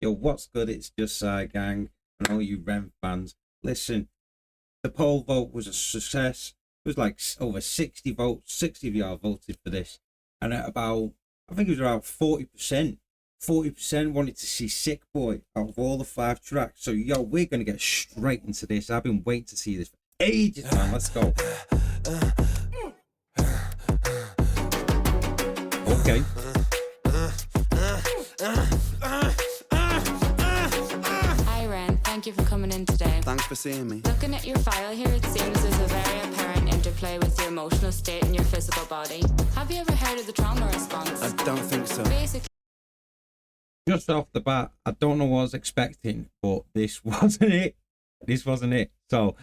Yo, what's good? It's just gang and all you Rem fans. Listen, the poll vote was a success. It was like over 60 votes. 60 of y'all voted for this, and at about, I think it was around 40%. 40% wanted to see Sick Boy out of all the 5 tracks. So yo, we're gonna get straight into this. I've been waiting to see this for ages, man. Let's go. Okay. Hi Ren, thank you for coming in today. Thanks for seeing me. Looking at your file here, it seems there's a very apparent interplay with your emotional state and your physical body. Have you ever heard of the trauma response? I don't think so. Basically, Just off the bat, I don't know what I was expecting, but this wasn't it. This wasn't it. So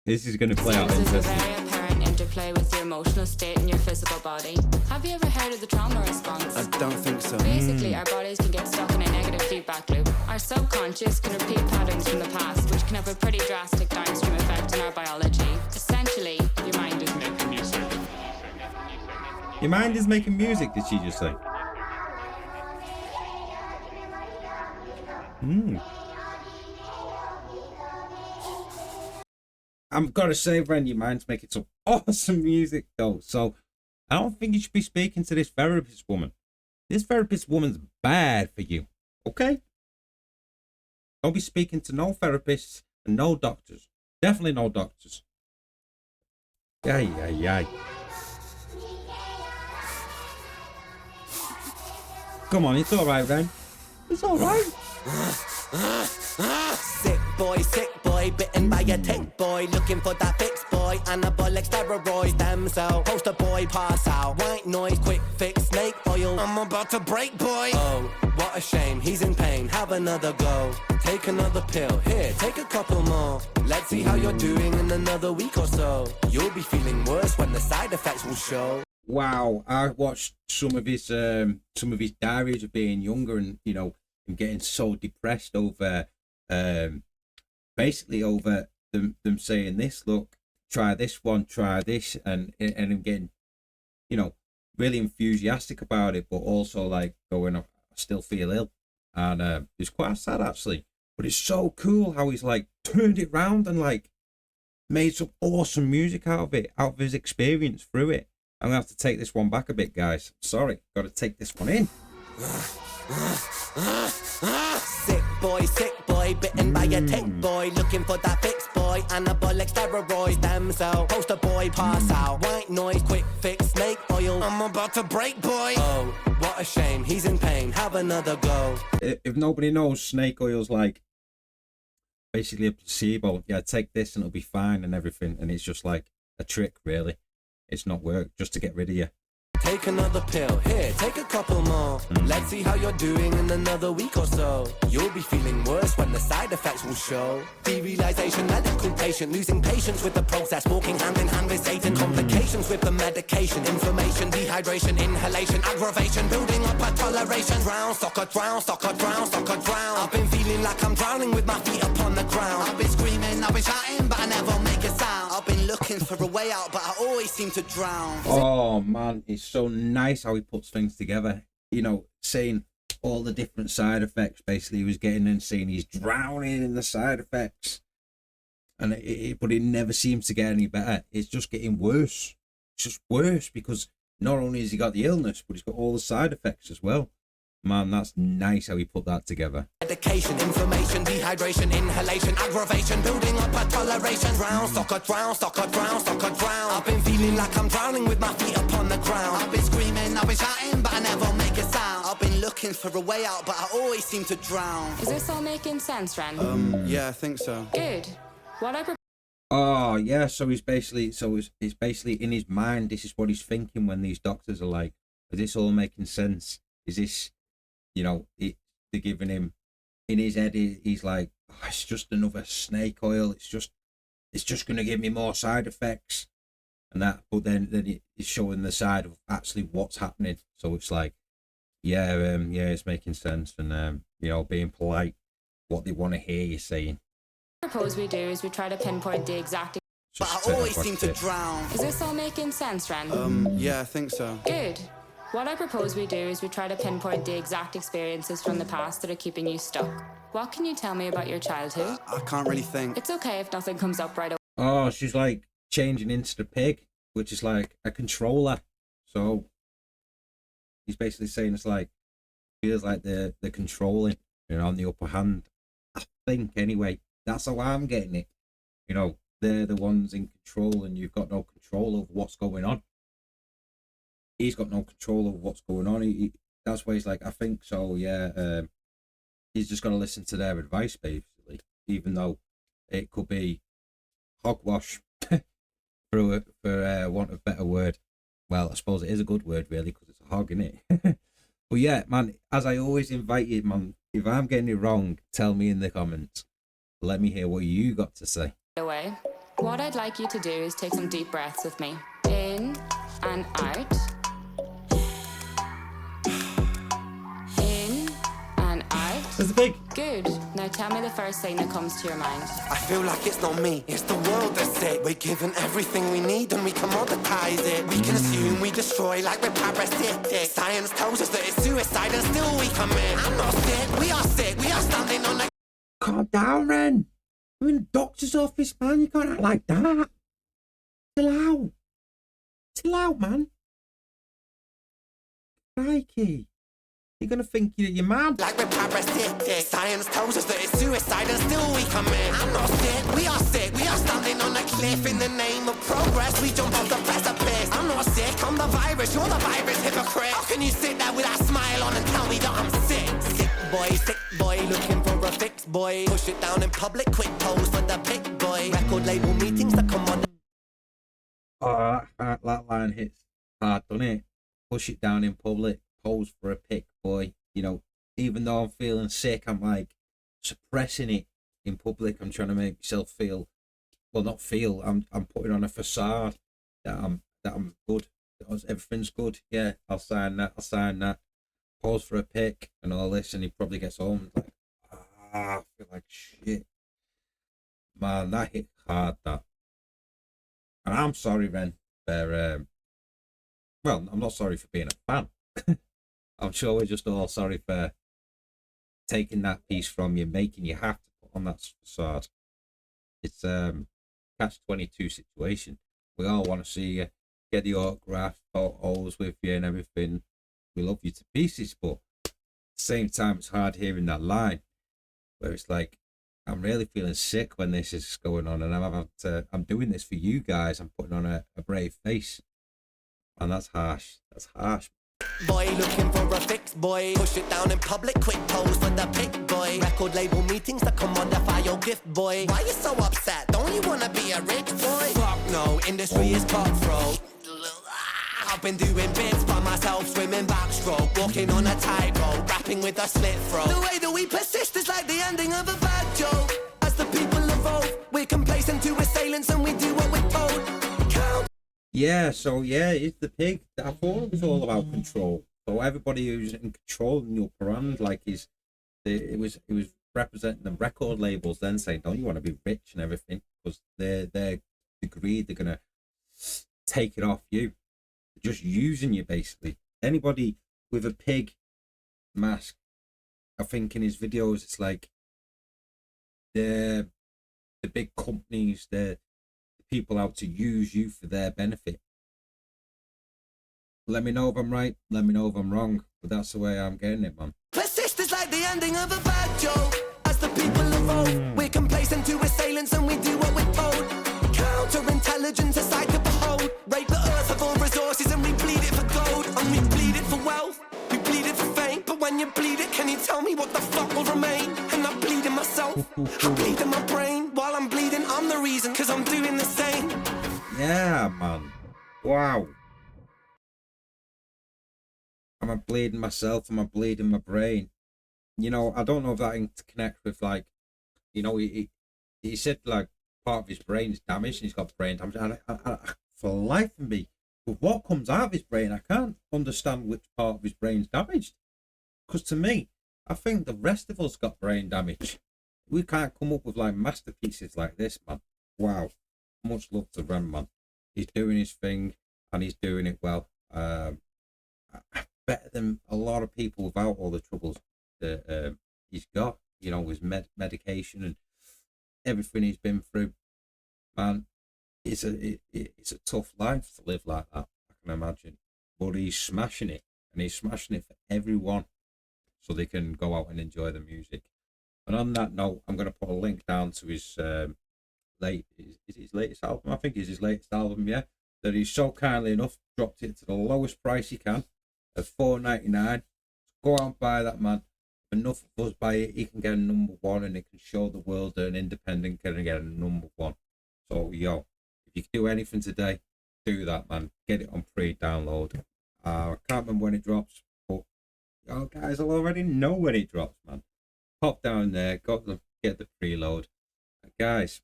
this is going to play out there's a interesting. very apparent interplay with your emotional state and your physical body. Have you ever heard of the trauma response? I don't think so. Basically, our bodies can get stuck in a negative feedback loop. Our subconscious can repeat patterns from the past, which can have a pretty drastic downstream effect on our biology. Essentially, your mind is making music. Your mind is making music, did she just say? I'm gonna say, Ren, your mind's making some awesome music though. So I don't think you should be speaking to this therapist woman. This therapist woman's bad for you. Okay? Don't be speaking to no therapists and no doctors. Definitely no doctors. Yay. Come on, it's alright, Ren. It's alright. Sick boy, bitten by a tick boy, looking for that fix boy, anabolic steroids, damn cell, poster boy, pass out, white noise, quick fix, snake oil, I'm about to break boy. Oh, what a shame, he's in pain, have another go, take another pill, here, take a couple more, let's see how you're doing in another week or so, you'll be feeling worse when the side effects will show. Wow, I watched some of his diaries of being younger, and you know, him getting so depressed over basically over them saying this, look, try this one, try this, and him getting, you know, really enthusiastic about it, but also like going, I still feel ill, and it's quite sad actually, but it's so cool how he's like turned it round and like made some awesome music out of it, out of his experience through it. I'm gonna have to take this one back a bit, guys. Sorry, gotta take this one in. Sick boy, Bitten by a tick boy, looking for that fix boy, anabolic steroids, damn cell, poster boy, pass out, white noise, quick fix, snake oil, I'm about to break boy. Oh, what a shame, he's in pain, have another go. If nobody knows, snake oil's like basically a placebo. Yeah, take this and it'll be fine and everything, and it's just like a trick, really. It's not work, just to get rid of you. Take another pill, here, take a couple more. Let's see how you're doing in another week or so. You'll be feeling worse when the side effects will show. Derealization, medical patient, losing patience with the process, walking hand in hand with Satan. Complications with the medication, inflammation, dehydration, inhalation, aggravation, building up a toleration. Drown, soccer, drown, soccer, drown, soccer, drown. I've been feeling like I'm drowning with my feet upon the ground. I've been screaming, I've been shouting, but I never make a sound. I've been looking for a way out, but I always seem to drown. Oh man, it's so nice how he puts things together. You know, saying all the different side effects. Basically, he was getting and saying he's drowning in the side effects, and but it never seems to get any better. It's just getting worse. It's just worse because not only has he got the illness, but he's got all the side effects as well. Man, that's nice how he put that together. Medication, inflammation, dehydration, inhalation, aggravation, building up a toleration. Drown, soccer, drown, soccer, drown, soccer, drown. I've been feeling like I'm drowning with my feet upon the ground. I've been screaming, I've been shouting, but I never make a sound. I've been looking for a way out, but I always seem to drown. is this all making sense, Ren? Yeah, I think so. Good. What I Oh yeah, so he's basically it's basically in his mind. This is what he's thinking when these doctors are like, "Is this all making sense? Is this, you know, they're giving him in his head? He's like, oh, it's just another snake oil. It's just gonna give me more side effects, and that. But then it's showing the side of actually what's happening. So it's like, yeah, it's making sense, and you know, being polite, what they want to hear you saying. propose we do is we try to pinpoint the exact. But I always seem to drown. Is this all making sense, Ren? Yeah, I think so. Good. What I propose we do is we try to pinpoint the exact experiences from the past that are keeping you stuck. What can you tell me about your childhood? I can't really think. It's okay if nothing comes up right away. Oh, she's like changing into the pig, which is like a controller. So he's basically saying it's like, feels like they're controlling, on the upper hand. I think anyway, that's how I'm getting it. They're the ones in control, and you've got no control over what's going on. He's got no control over what's going on. That's why he's like, I think so. Yeah, he's just got to listen to their advice, basically, even though it could be hogwash, for want of a better word. Well, I suppose it is a good word, really, because it's a hog, isn't it? But yeah, man, as I always invite you, man, if I'm getting it wrong, tell me in the comments. Let me hear what you got to say. Away. What I'd like you to do is take some deep breaths with me. In and out. In and out. There's the pig. Good. Now tell me the first thing that comes to your mind. I feel like it's not me, it's the world that's sick. We're given everything we need and we commoditize it. We can assume we destroy like we're parasitic. Science tells us that it's suicide and still we commit. I'm not sick, we are standing on a... Calm down, Ren. We're in the doctor's office, man. You can't act like that. Chill out, man. Crikey. You're going to think that you're mad. Like we're parasitic. Science tells us that it's suicide and still we commit. I'm not sick, we are standing on a cliff. In the name of progress, we jump off the precipice. I'm not sick, I'm the virus, you're the virus, hypocrite. How can you sit there with that smile on and tell me that I'm sick? Sick boy, looking for a fix, boy. Push it down in public, quick pose for the pick, boy. Record label meetings that come on. Oh, that line hits hard, doesn't it? Push it down in public, pose for a pick, boy. Even though I'm feeling sick, I'm like suppressing it in public. I'm trying to make myself feel, well, not feel. I'm putting on a facade that I'm good. Everything's good. Yeah, I'll sign that. Pose for a pick and all this, and he probably gets home and like, I feel like shit. Man, that hit hard, that. And I'm sorry, Ren, for well, I'm not sorry for being a fan. I'm sure we're just all sorry for taking that piece from you, making you have to put on that facade. It's catch-22 situation. We all want to see you, get the autograph, photos with you and everything. We love you to pieces, but at the same time, it's hard hearing that line where it's like, I'm really feeling sick when this is going on, and I'm doing this for you guys. I'm putting on a brave face, and that's harsh. That's harsh. Boy, looking for a fix, boy. Push it down in public, quick pose for the pick, boy. Record label meetings that commodify your gift, boy. Why you so upset? Don't you wanna be a rich boy? Fuck no, industry is cutthroat. I've been doing bits by myself, swimming backstroke, walking on a tightrope, rapping with a slit throat. The way that we persist is like the ending of a bad joke. As the people evolve, we're complacent to assailants and we do what we're told. Count. Yeah, so yeah, it's the pig. I thought it was all about control. So everybody who's in control in the upper hand, like it was representing the record labels, then saying, "Don't you want to be rich and everything?" Because they're greed, they're gonna take it off you. Just using you, basically. Anybody with a pig mask, I think in his videos, it's like the big companies, the people out to use you for their benefit. Let me know if I'm right, let me know if I'm wrong, but that's the way I'm getting it, man. Persist is like the ending of a bad joke. As the people evolve, we're complacent to assailants and we do what we're told. Counterintelligence, a sight to behold. Rape the earth of all resources and we bleed it for gold. And we bleed it for wealth, we bleed it for fame. But when you bleed it, can you tell me what the fuck will remain? And I'm bleeding myself, I'm bleeding my brain. While I'm bleeding, I'm the reason, cause I'm doing the same. Yeah, man. Wow. Am I bleeding myself? Am I bleeding my brain? I don't know if that connects with, like, he said, like, part of his brain is damaged and he's got brain damage. And for the life of me, with what comes out of his brain, I can't understand which part of his brain's damaged. Because to me, I think the rest of us got brain damage. We can't come up with like masterpieces like this, man. Wow. Much love to Ren, man. He's doing his thing and he's doing it well. better than a lot of people without all the troubles that he's got, you know, with medication and everything he's been through. Man, it's a tough life to live like that, I can imagine. But he's smashing it, and he's smashing it for everyone, so they can go out and enjoy the music. And on that note, I'm going to put a link down to his his latest album. I think it's his latest album, yeah. That he's so kindly enough dropped it to the lowest price he can, at $4.99. Go out and buy that, man. Enough of us buy it, he can get a number one, and it can show the world that an independent can get a number one. So, yo, if you can do anything today, do that, man. Get it on pre-download. I can't remember when it drops, but y'all guys will already know when it drops, man. Pop down there, get the preload. And guys,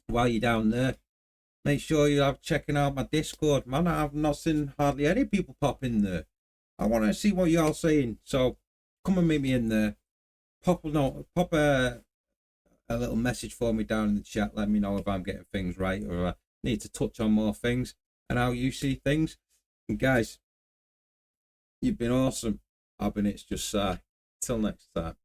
while you're down there, make sure you're checking out my Discord, man. I've not seen hardly any people pop in there. I want to see what y'all saying, so come and meet me in there. Pop a little message for me down in the chat. Let me know if I'm getting things right, or I need to touch on more things and how you see things. And guys, you've been awesome. I've been Itsjustsi. Till next time.